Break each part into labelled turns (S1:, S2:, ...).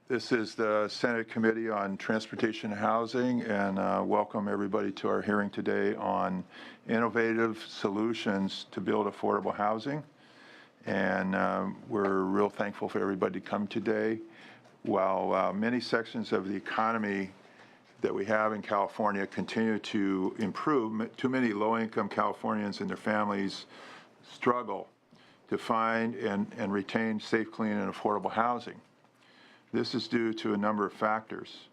S1: This is the Senate Committee on Transportation and Housing, and welcome everybody to our hearing today on innovative solutions to build affordable housing. And we're real thankful for everybody to come today. While many sections of the economy that we have in California continue to improve, too many low-income Californians and their families struggle to find and retain safe, clean, and affordable housing. This is due to a number of factors.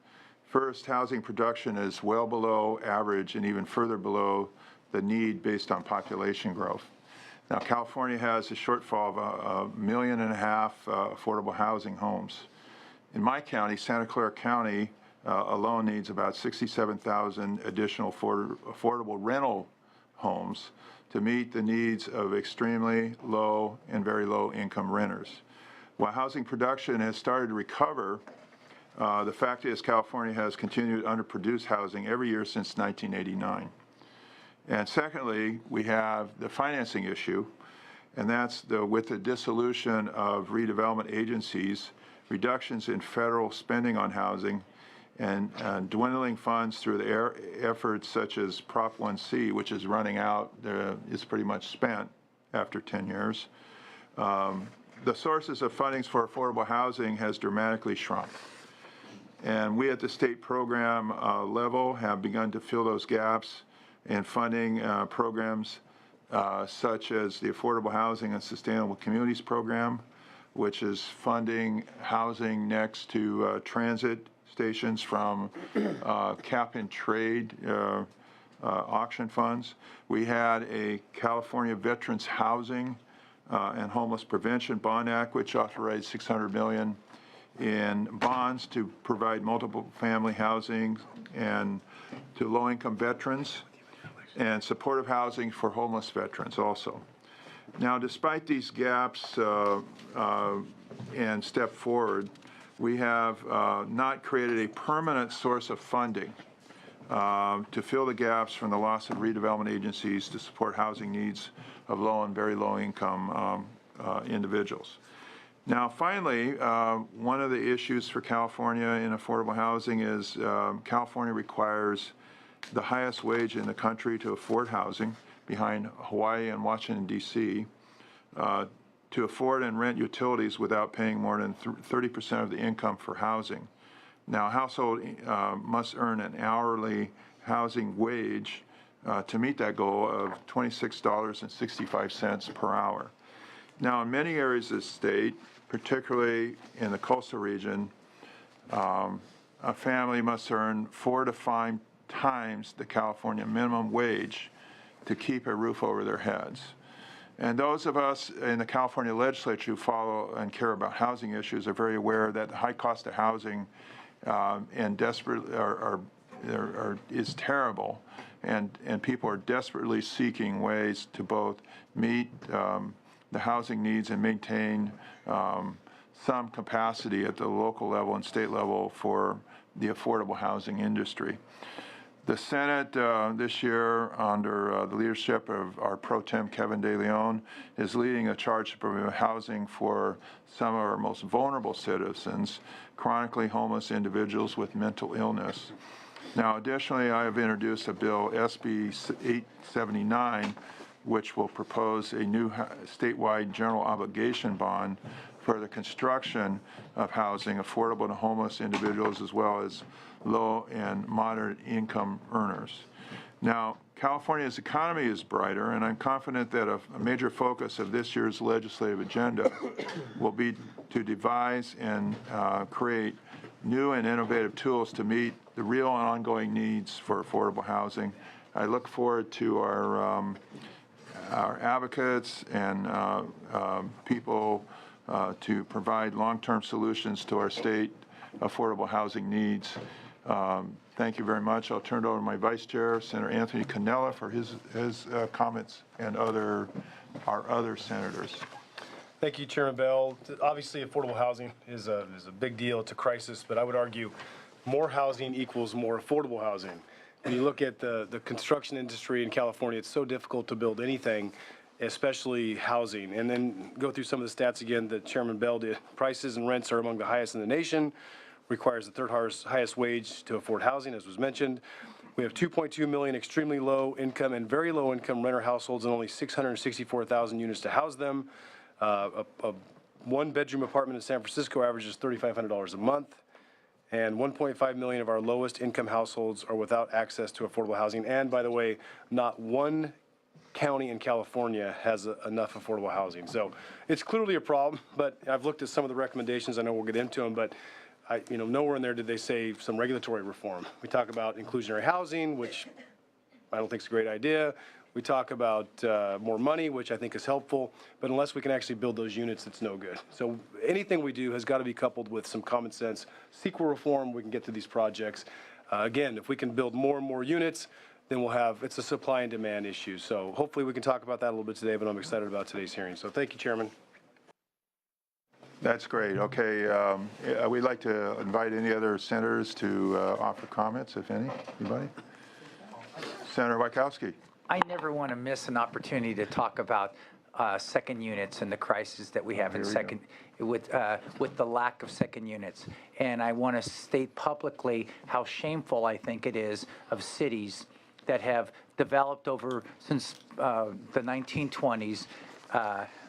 S1: First, housing production is well below average and even further below the need based on population growth. Now, California has a shortfall of 1.5 million affordable housing homes. In my county, Santa Clara County, alone needs about 67,000 additional affordable rental homes to meet the needs of extremely low and very low income renters. While housing production has started to recover, the fact is California has continued to underproduce housing every year since 1989. And secondly, we have the financing issue, and that's with the dissolution of redevelopment agencies, reductions in federal spending on housing, and dwindling funds through the efforts such as Prop 1C, which is running out, is pretty much spent after 10 years. The sources of fundings for affordable housing has dramatically shrunk. And we at the state program level have begun to fill those gaps in funding programs such as the Affordable Housing and Sustainable Communities Program, which is funding housing next to transit stations from cap and trade auction funds. We had a California Veterans Housing and Homeless Prevention Bond Act, which authorized $600 million in bonds to provide multiple family housing and to low-income veterans, and supportive housing for homeless veterans also. Now, despite these gaps and step forward, we have not created a permanent source of funding to fill the gaps from the loss of redevelopment agencies to support housing needs of low and very low income individuals. Now, finally, one of the issues for California in affordable housing is California requires the highest wage in the country to afford housing, behind Hawaii and Washington, D.C., to afford and rent utilities without paying more than 30% of the income for housing. Now, a household must earn an hourly housing wage to meet that goal of $26.65 per hour. Now, in many areas of the state, particularly in the coastal region, a family must earn 4 to 5 times the California minimum wage to keep a roof over their heads. And those of us in the California legislature who follow and care about housing issues are very aware that the high cost of housing and is terrible, and people are desperately seeking ways to both meet the housing needs and maintain some capacity at the local level and state level for the affordable housing industry. The Senate this year, under the leadership of our pro tem Kevin De Leon, is leading a charge to provide housing for some of our most vulnerable citizens, chronically homeless individuals with mental illness. Now, additionally, I have introduced a bill, SB 879, which will propose a new statewide general obligation bond for the construction of housing affordable to homeless individuals as well as low and moderate income earners. Now, California's economy is brighter, and I'm confident that a major focus of this year's legislative agenda will be to devise and create new and innovative tools to meet the real and ongoing needs for affordable housing. I look forward to our advocates and people to provide long-term solutions to our state affordable housing needs. Thank you very much. I'll turn it over to my Vice Chair, Senator Anthony Cannella, for his comments, and our other senators.
S2: Thank you, Chairman Bell. Obviously, affordable housing is a big deal. It's a crisis, but I would argue more housing equals more affordable housing. When you look at the construction industry in California, it's so difficult to build anything, especially housing. And then go through some of the stats again that Chairman Bell did. Prices and rents are among the highest in the nation. requires the third highest wage to afford housing, as was mentioned. We have 2.2 million extremely low income and very low income renter households and only 664,000 units to house them. A one-bedroom apartment in San Francisco averages $3,500 a month. And 1.5 million of our lowest income households are without access to affordable housing. And by the way, not one county in California has enough affordable housing. So it's clearly a problem, but I've looked at some of the recommendations. I know we'll get into them, but nowhere in there did they say some regulatory reform. We talk about inclusionary housing, which I don't think is a great idea. We talk about more money, which I think is helpful, but unless we can actually build those units, it's no good. So anything we do has got to be coupled with some common sense CEQA reform. We can get to these projects. Again, if we can build more and more units, then it's a supply and demand issue. So hopefully we can talk about that a little bit today, but I'm excited about today's hearing. So thank you, Chairman.
S1: That's great. Okay, we'd like to invite any other senators to offer comments, if any. Anybody? Senator Wachowski.
S3: I never want to miss an opportunity to talk about second units and the crisis that we have with the lack of second units. And I want to state publicly how shameful I think it is of cities that have developed since the 1920s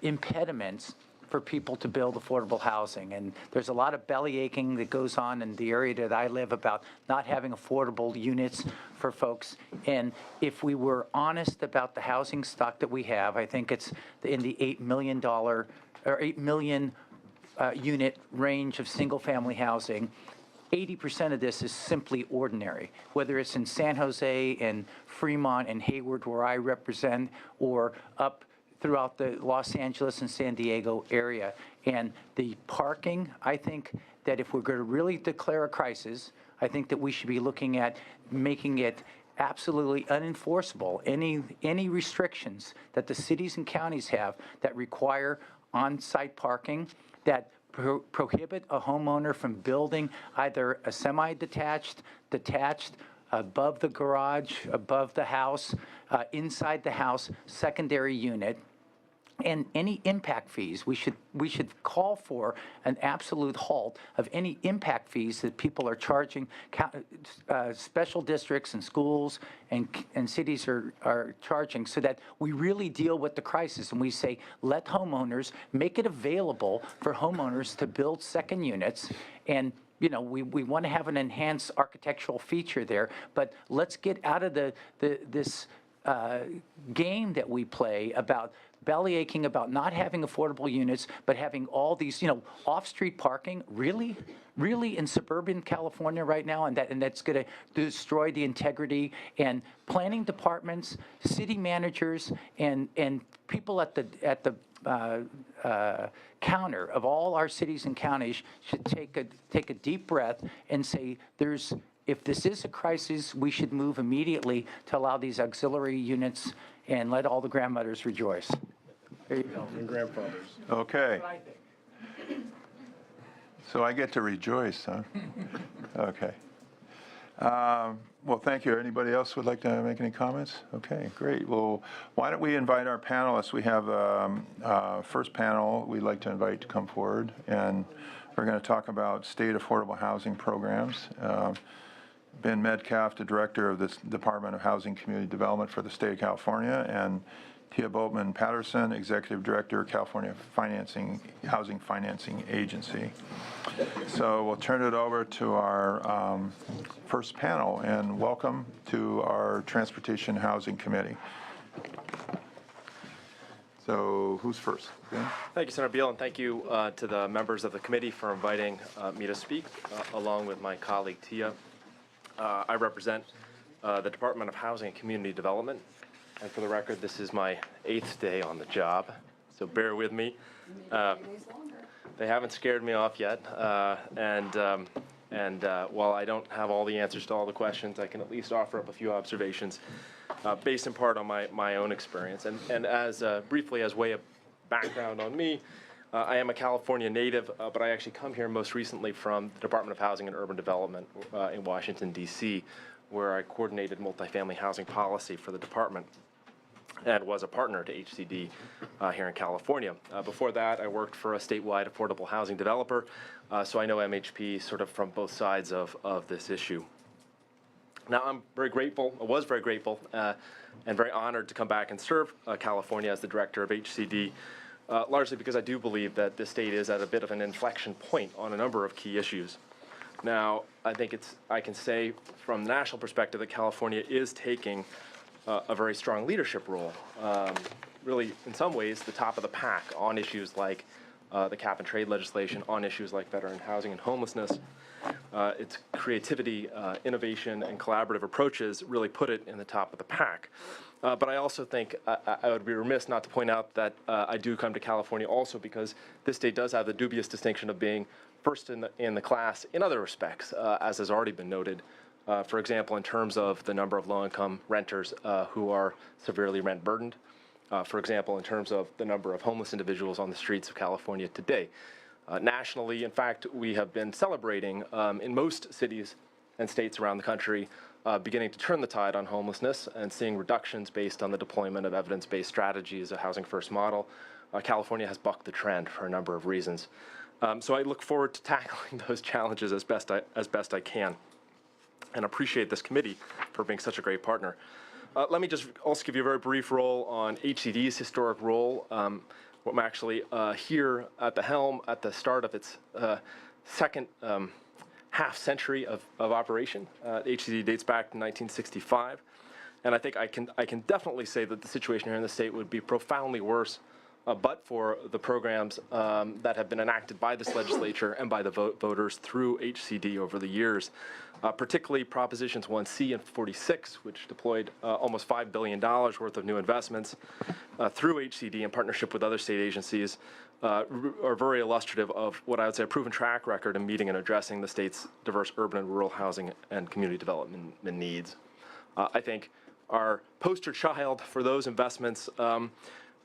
S3: impediments for people to build affordable housing. And there's a lot of belly aching that goes on in the area that I live about not having affordable units for folks. And if we were honest about the housing stock that we have, I think it's in the $8 million or 8 million unit range of single family housing. 80% of this is simply ordinary, whether it's in San Jose and Fremont and Hayward, where I represent, or up throughout the Los Angeles and San Diego area. And the parking, I think that if we're going to really declare a crisis, I think that we should be looking at making it absolutely unenforceable, any restrictions that the cities and counties have that require on-site parking, that prohibit a homeowner from building either a semi-detached, detached, above the garage, above the house, inside the house, secondary unit, and any impact fees. We should call for an absolute halt of any impact fees that people are charging. Special districts and schools and cities are charging, so that we really deal with the crisis. And we say, let homeowners make it available for homeowners to build second units. And we want to have an enhanced architectural feature there, but let's get out of this game that we play about belly aching about not having affordable units, but having all these, off-street parking, really in suburban California right now, and that's going to destroy the integrity. And planning departments, city managers, and people at the counter of all our cities and counties should take a deep breath and say, if this is a crisis, we should move immediately to allow these auxiliary units and let all the grandmothers rejoice. There you go.
S2: And grandfathers.
S1: Okay. So I get to rejoice, huh? Okay. Well, thank you. Anybody else would like to make any comments? Okay, great. Well, why don't we invite our panelists? We have first panel we'd like to invite to come forward, and we're going to talk about state affordable housing programs. Ben Metcalf, the Director of the Department of Housing Community Development for the State of California, and Tia Boatman Patterson, Executive Director, California Housing Financing Agency. So we'll turn it over to our first panel, and welcome to our Transportation Housing Committee. So who's first? Ben?
S4: Thank you, Senator Beal, and thank you to the members of the committee for inviting me to speak, along with my colleague Tia. I represent the Department of Housing and Community Development, and for the record, this is my 8th day on the job, so bear with me. They haven't scared me off yet, and while I don't have all the answers to all the questions, I can at least offer up a few observations based in part on my own experience. And as briefly as way of background on me, I am a California native, but I actually come here most recently from the Department of Housing and Urban Development in Washington, D.C., where I coordinated multifamily housing policy for the department. and was a partner to HCD here in California. Before that, I worked for a statewide affordable housing developer, so I know MHP sort of from both sides of this issue. Now, I'm very grateful, I was very grateful, and very honored to come back and serve California as the director of HCD, largely because I do believe that this state is at a bit of an inflection point on a number of key issues. Now, I think I can say from the national perspective that California is taking a very strong leadership role, really in some ways the top of the pack on issues like the cap and trade legislation, on issues like veteran housing and homelessness. Its creativity, innovation, and collaborative approaches really put it in the top of the pack. But I also think I would be remiss not to point out that I do come to California also because this state does have the dubious distinction of being first in the class in other respects, as has already been noted. For example, in terms of the number of low-income renters who are severely rent burdened. For example, in terms of the number of homeless individuals on the streets of California today. Nationally, in fact, we have been celebrating in most cities and states around the country, beginning to turn the tide on homelessness and seeing reductions based on the deployment of evidence-based strategies, a housing first model. California has bucked the trend for a number of reasons. So I look forward to tackling those challenges as best I can, and appreciate this committee for being such a great partner. Let me just also give you a very brief role on HCD's historic role. I'm actually here at the helm at the start of its second half century of operation. HCD dates back to 1965, and I think I can definitely say that the situation here in the state would be profoundly worse but for the programs that have been enacted by this legislature and by the voters through HCD over the years, particularly Propositions 1C and 46, which deployed almost $5 billion worth of new investments through HCD in partnership with other state agencies, are very illustrative of what I would say a proven track record in meeting and addressing the state's diverse urban and rural housing and community development needs. I think our poster child for those investments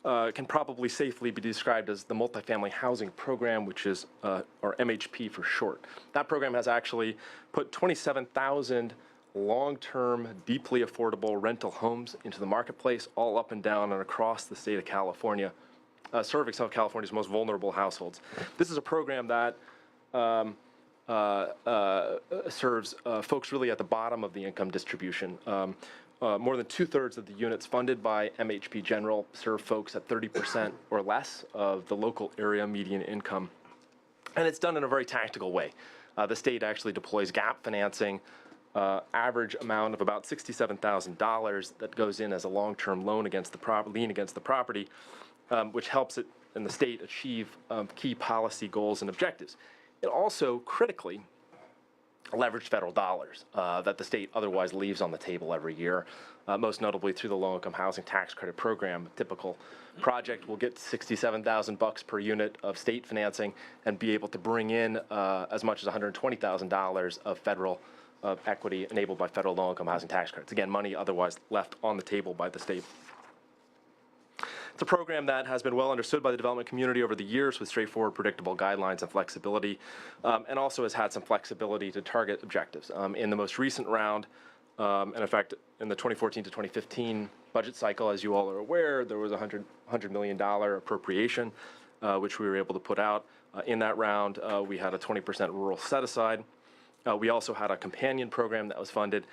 S4: can probably safely be described as the Multifamily Housing Program, which is, or MHP for short. That program has actually put 27,000 long-term, deeply affordable rental homes into the marketplace, all up and down and across the state of California, serving some of California's most vulnerable households. This is a program that serves folks really at the bottom of the income distribution. More than 2/3 of the units funded by MHP General serve folks at 30% or less of the local area median income. And it's done in a very tactical way. The state actually deploys gap financing, average amount of about $67,000 that goes in as a long-term loan against the lien against the property, which helps it and the state achieve key policy goals and objectives. It also critically leveraged federal dollars that the state otherwise leaves on the table every year, most notably through the low-income housing tax credit program. A typical project will get $67,000 per unit of state financing and be able to bring in as much as $120,000 of federal equity enabled by federal low-income housing tax credits. Again, money otherwise left on the table by the state. It's a program that has been well understood by the development community over the years with straightforward, predictable guidelines and flexibility, and also has had some flexibility to target objectives. In the most recent round, and in fact, in the 2014 to 2015 budget cycle, as you all are aware, there was a $100 million appropriation, which we were able to put out. In that round, we had a 20% rural set-aside. We also had a companion program that was funded,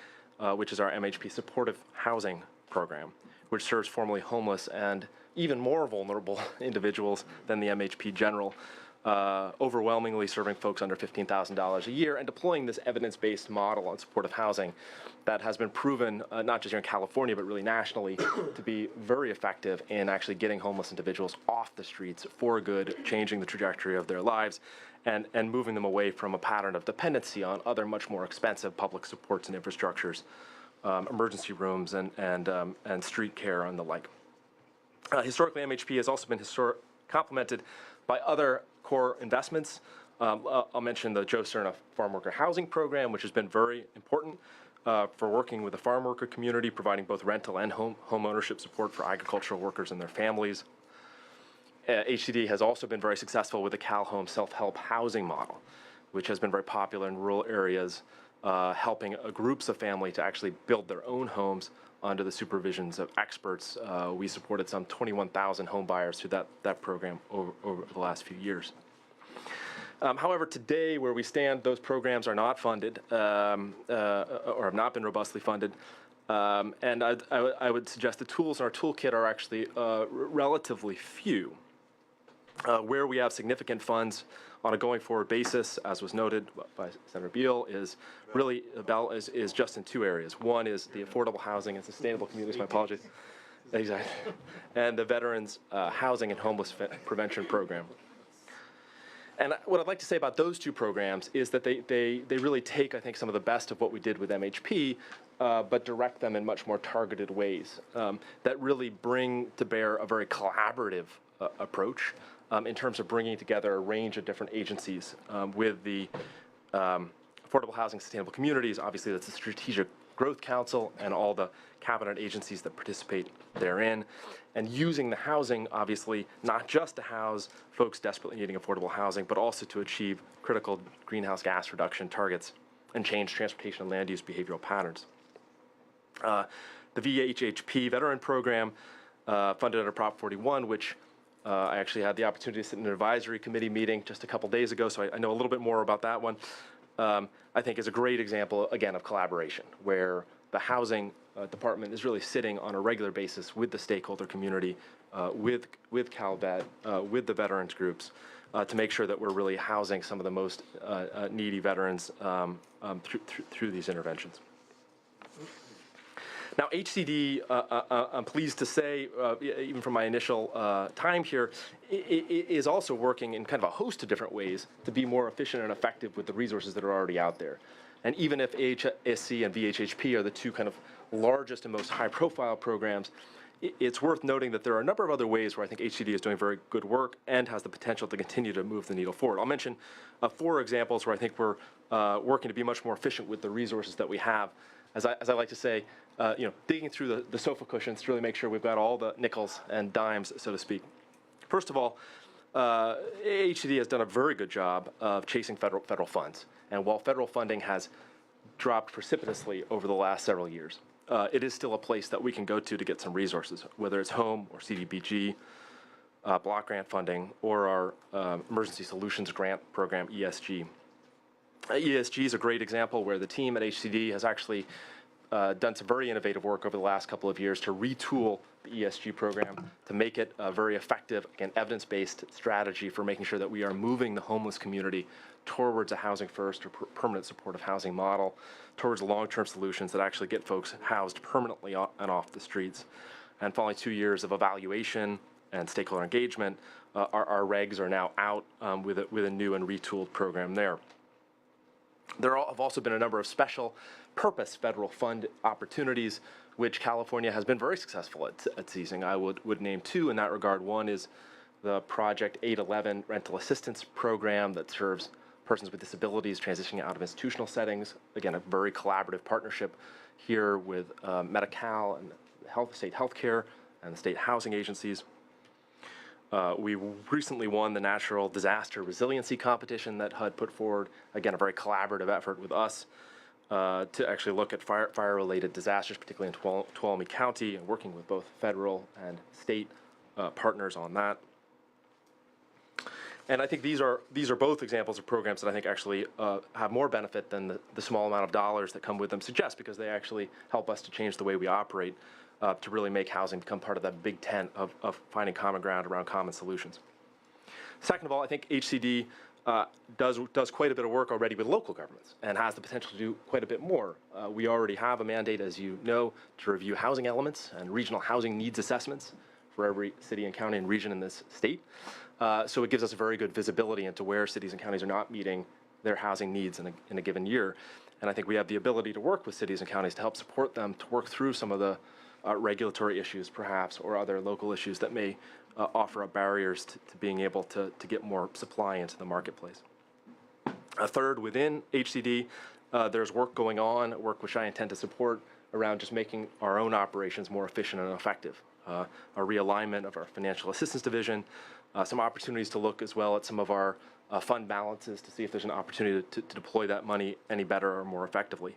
S4: which is our MHP Supportive Housing Program, which serves formerly homeless and even more vulnerable individuals than the MHP General, overwhelmingly serving folks under $15,000 a year and deploying this evidence-based model on supportive housing that has been proven, not just here in California, but really nationally, to be very effective in actually getting homeless individuals off the streets for good, changing the trajectory of their lives, and moving them away from a pattern of dependency on other much more expensive public supports and infrastructures, emergency rooms and street care and the like. Historically, MHP has also been complemented by other core investments. I'll mention the Joe Cerna Farm Worker Housing Program, which has been very important for working with the farm worker community, providing both rental and home ownership support for agricultural workers and their families. HCD has also been very successful with the CalHome self-help housing model, which has been very popular in rural areas, helping groups of family to actually build their own homes under the supervisions of experts. We supported some 21,000 home buyers through that program over the last few years. However, today, where we stand, those programs are not funded or have not been robustly funded. And I would suggest the tools in our toolkit are actually relatively few. Where we have significant funds on a going forward basis, as was noted by Senator Beal, is really is just in two areas. One is the Affordable Housing and Sustainable Communities, my apologies, exactly, and the Veterans Housing and Homeless Prevention Program. And what I'd like to say about those two programs is that they really take, I think, some of the best of what we did with MHP, but direct them in much more targeted ways that really bring to bear a very collaborative approach in terms of bringing together a range of different agencies with the Affordable Housing Sustainable Communities. Obviously, that's the Strategic Growth Council and all the cabinet agencies that participate therein, and using the housing, obviously, not just to house folks desperately needing affordable housing, but also to achieve critical greenhouse gas reduction targets and change transportation and land use behavioral patterns. The VHHP veteran program funded under Prop 41, which I actually had the opportunity to sit in an advisory committee meeting just a couple days ago, so I know a little bit more about that one. I think is a great example, again, of collaboration, where the housing department is really sitting on a regular basis with the stakeholder community, with CalVet, with the veterans groups, to make sure that we're really housing some of the most needy veterans through these interventions. Now, HCD, I'm pleased to say, even from my initial time here, is also working in kind of a host of different ways to be more efficient and effective with the resources that are already out there. And even if AHSC and VHHP are the two kind of largest and most high-profile programs, it's worth noting that there are a number of other ways where I think HCD is doing very good work and has the potential to continue to move the needle forward. I'll mention 4 examples where I think we're working to be much more efficient with the resources that we have. As I like to say, digging through the sofa cushions to really make sure we've got all the nickels and dimes, so to speak. First of all, HCD has done a very good job of chasing federal funds. And while federal funding has dropped precipitously over the last several years, it is still a place that we can go to get some resources, whether it's home or CDBG, block grant funding, or our Emergency Solutions Grant Program, ESG. ESG is a great example where the team at HCD has actually done some very innovative work over the last couple of years to retool the ESG program to make it a very effective, again, evidence-based strategy for making sure that we are moving the homeless community towards a housing first or permanent supportive housing model, towards long-term solutions that actually get folks housed permanently and off the streets. And following 2 years of evaluation and stakeholder engagement, our regs are now out with a new and retooled program there. There have also been a number of special purpose federal fund opportunities, which California has been very successful at seizing. I would name 2 in that regard. One is the Project 811 Rental Assistance Program that serves persons with disabilities transitioning out of institutional settings. Again, a very collaborative partnership here with Medi-Cal and state healthcare and the state housing agencies. We recently won the Natural Disaster Resiliency Competition that HUD put forward. Again, a very collaborative effort with us to actually look at fire-related disasters, particularly in Tuolumne County, and working with both federal and state partners on that. And I think these are both examples of programs that I think actually have more benefit than the small amount of dollars that come with them suggest, because they actually help us to change the way we operate to really make housing become part of that big tent of finding common ground around common solutions. Second of all, I think HCD does quite a bit of work already with local governments and has the potential to do quite a bit more. We already have a mandate, as you know, to review housing elements and regional housing needs assessments for every city and county and region in this state. So it gives us a very good visibility into where cities and counties are not meeting their housing needs in a given year. And I think we have the ability to work with cities and counties to help support them to work through some of the regulatory issues, perhaps, or other local issues that may offer up barriers to being able to get more supply into the marketplace. Third, within HCD, there's work going on, work which I intend to support, around just making our own operations more efficient and effective. A realignment of our financial assistance division, some opportunities to look as well at some of our fund balances to see if there's an opportunity to deploy that money any better or more effectively.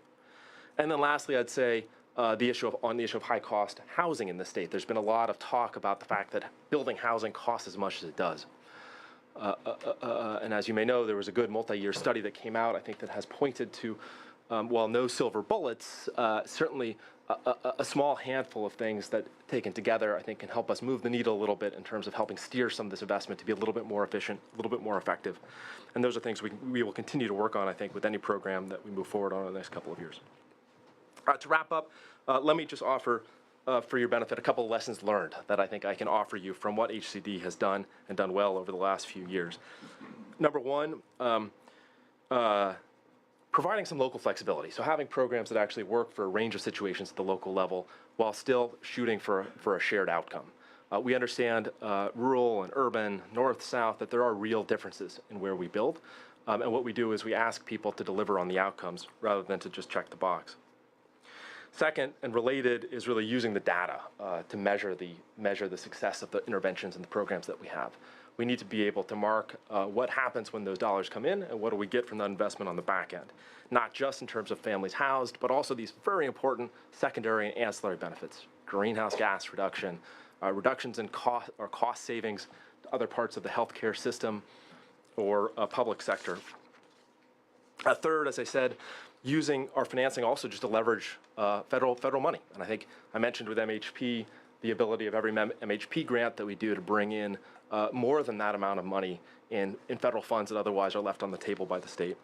S4: And then lastly, I'd say the issue of high-cost housing in the state. There's been a lot of talk about the fact that building housing costs as much as it does. And as you may know, there was a good multi-year study that came out, I think, that has pointed to, while no silver bullets, certainly a small handful of things that, taken together, I think can help us move the needle a little bit in terms of helping steer some of this investment to be a little bit more efficient, a little bit more effective. And those are things we will continue to work on, I think, with any program that we move forward on in the next couple of years. To wrap up, let me just offer, for your benefit, a couple of lessons learned that I think I can offer you from what HCD has done and done well over the last few years. Number one, providing some local flexibility. So having programs that actually work for a range of situations at the local level while still shooting for a shared outcome. We understand rural and urban, north, south, that there are real differences in where we build. And what we do is we ask people to deliver on the outcomes rather than to just check the box. Second, and related, is really using the data to measure the success of the interventions and the programs that we have. We need to be able to mark what happens when those dollars come in and what do we get from that investment on the back end. Not just in terms of families housed, but also these very important secondary and ancillary benefits. Greenhouse gas reduction, reductions in cost or cost savings to other parts of the healthcare system or public sector. Third, as I said, using our financing also just to leverage federal money. And I think I mentioned with MHP the ability of every MHP grant that we do to bring in more than that amount of money in federal funds that otherwise are left on the table by the state.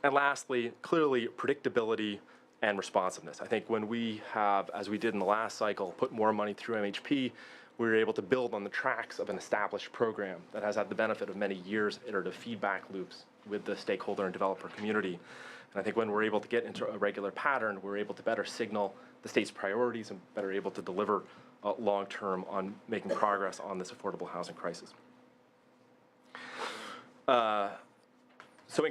S4: And lastly, clearly predictability and responsiveness. I think when we have, as we did in the last cycle, put more money through MHP, we were able to build on the tracks of an established program that has had the benefit of many years iterative feedback loops with the stakeholder and developer community. And I think when we're able to get into a regular pattern, we're able to better signal the state's priorities and better able to deliver long-term on making progress on this affordable housing crisis. So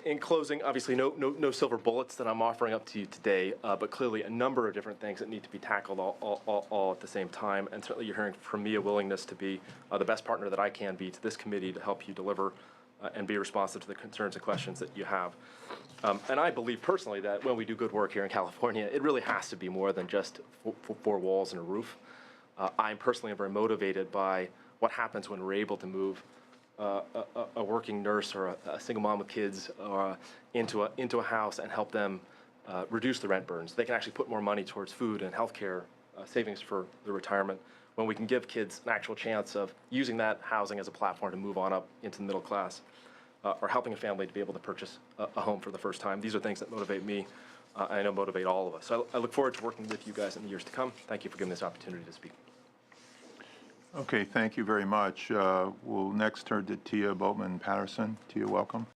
S4: in closing, obviously no silver bullets that I'm offering up to you today, but clearly a number of different things that need to be tackled all at the same time. And certainly you're hearing from me a willingness to be the best partner that I can be to this committee to help you deliver and be responsive to the concerns and questions that you have. And I believe personally that when we do good work here in California, it really has to be more than just four walls and a roof. I'm personally very motivated by what happens when we're able to move a working nurse or a single mom with kids into a house and help them reduce the rent burdens. They can actually put more money towards food and healthcare savings for their retirement. When we can give kids an actual chance of using that housing as a platform to move on up into the middle class, or helping a family to be able to purchase a home for the first time. These are things that motivate me, and I know motivate all of us. So I look forward to working with you guys in the years to come. Thank you for giving me this opportunity to speak.
S1: Okay, thank you very much. We'll next turn to Tia Boatman Patterson. Tia, welcome.